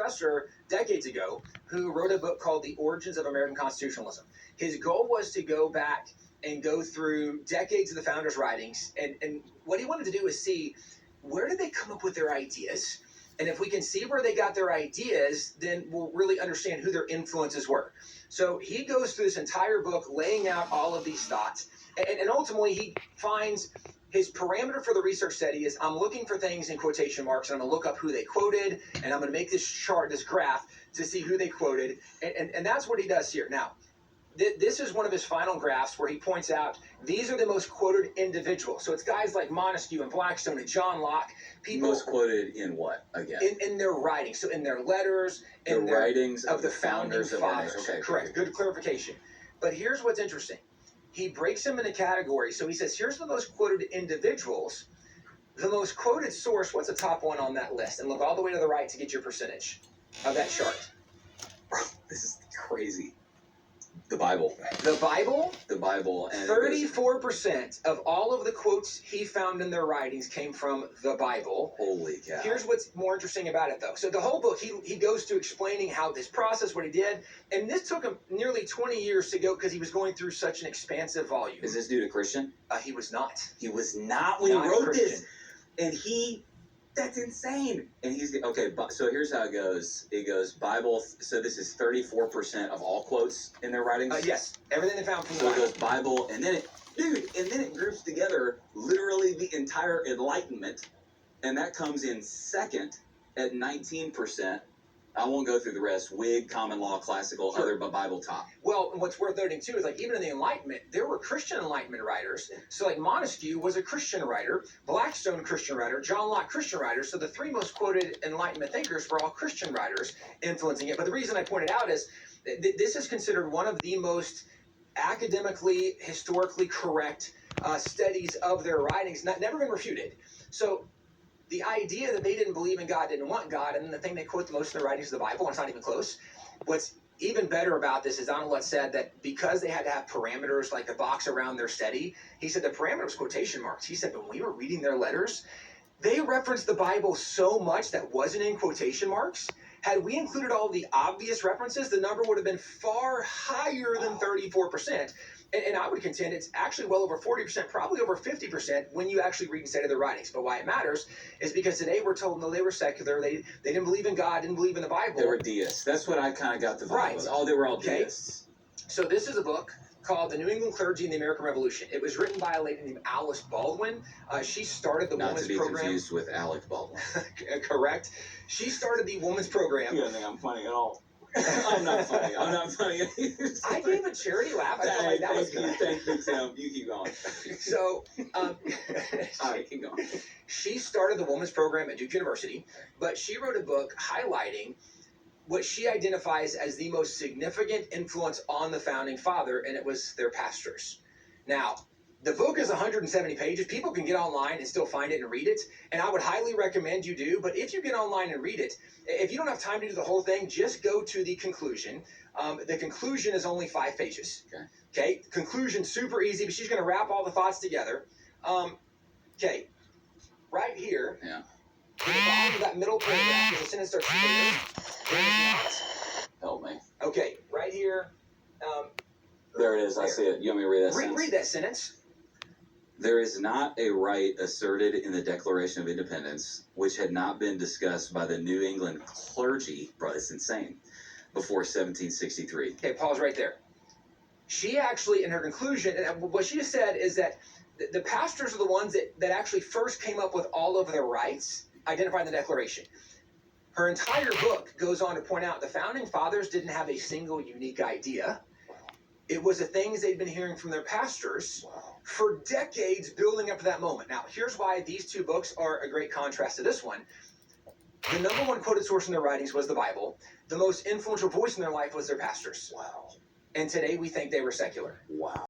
professor decades ago who wrote a book called The Origins of American Constitutionalism. His goal was to go back and go through decades of the founders' writings, and what he wanted to do is see where did they come up with their ideas, and if we can see where they got their ideas, then we'll really understand who their influences were. So he goes through this entire book laying out all of these thoughts, and ultimately he finds his parameter for the research study is I'm looking for things in quotation marks, and I'm going to look up who they quoted, and I'm going to make this chart, this graph, to see who they quoted, and that's what he does here. Now, this is one of his final graphs where he points out these are the most quoted individuals. So it's guys like Montesquieu and Blackstone and John Locke. People most quoted in what, again? In their writings. So in their letters. In their writings of the founders of fathers. Okay, correct. Good clarification. But here's what's interesting. He breaks them into categories. So he says, here's the most quoted individuals. The most quoted source, what's the top one on that list? And look all the way to the right to get your percentage of that chart. Bro, this is crazy. The Bible. The Bible? The Bible. And 34% of all of the quotes he found in their writings came from the Bible. Holy cow. Here's what's more interesting about it, though. So the whole book, he goes to explaining how this process, what he did, and this took him nearly 20 years to go because he was going through such an expansive volume. Is this dude a Christian? He was not. He was not when he wrote this. And that's insane. And he's, okay, so here's how it goes. It goes Bible, so this is 34% of all quotes in their writings? Yes, everything they found from the Bible. So Bible. it goes Bible, and then it groups together literally the entire Enlightenment, and that comes in second at 19%. I won't go through the rest. Whig, common law, classical, sure. Other, but Bible top. Well, what's worth noting, too, is like even in the Enlightenment, there were Christian Enlightenment writers. So like Montesquieu was a Christian writer, Blackstone, Christian writer, John Locke, Christian writer. So the three most quoted Enlightenment thinkers were all Christian writers influencing it. But the reason I pointed out is this is considered one of the most academically, historically correct studies of their writings, never been refuted. So the idea that they didn't believe in God, didn't want God, and then the thing they quote the most in the writings of the Bible, and it's not even close. What's even better about this is Donald Lutz said that because they had to have parameters like the box around their study, he said the parameter was quotation marks. He said when we were reading their letters, they referenced the Bible so much that wasn't in quotation marks. Had we included all the obvious references, the number would have been far higher than 34%. And I would contend it's actually well over 40%, probably over 50% when you actually read and study their writings. But why it matters is because today we're told, no, they were secular. They didn't believe in God, didn't believe in the Bible. They were deists. That's what I kind of got the vibe right. of. Oh, they were all deists. So this is a book called The New England Clergy and the American Revolution. It was written by a lady named Alice Baldwin. She started the women's program. Not to be confused with Alec Baldwin. Correct. She started the women's program. You don't think I'm funny at all. I'm not funny. I'm not funny. I gave a charity laugh. I felt like that was good. Thank you, Tim. You keep going. So, all right, keep going. She started the women's program at Duke University, but she wrote a book highlighting what she identifies as the most significant influence on the founding father, and it was their pastors. Now, the book is 170 pages. People can get online and still find it and read it, and I would highly recommend you do. But if you get online and read it, if you don't have time to do the whole thing, just go to the conclusion. The conclusion is only 5 pages. Okay? Conclusion, super easy, but she's going to wrap all the thoughts together. Okay, right here, yeah. at the bottom of that middle paragraph, because the sentence starts there is not. Help me. Okay, right here. There it is. I see it. You want me to read that sentence? Read that sentence. There is not a right asserted in the Declaration of Independence which had not been discussed by the New England clergy, bro, it's insane, before 1763. Okay, pause right there. She actually, in her conclusion, and what she just said is that the pastors are the ones that actually first came up with all of their rights identified in the Declaration. Her entire book goes on to point out the founding fathers didn't have a single unique idea. It was the things they'd been hearing from their pastors for decades building up to that moment. Now, here's why these two books are a great contrast to this one. The number one quoted source in their writings was the Bible. The most influential voice in their life was their pastors. Wow. And today we think they were secular. Wow.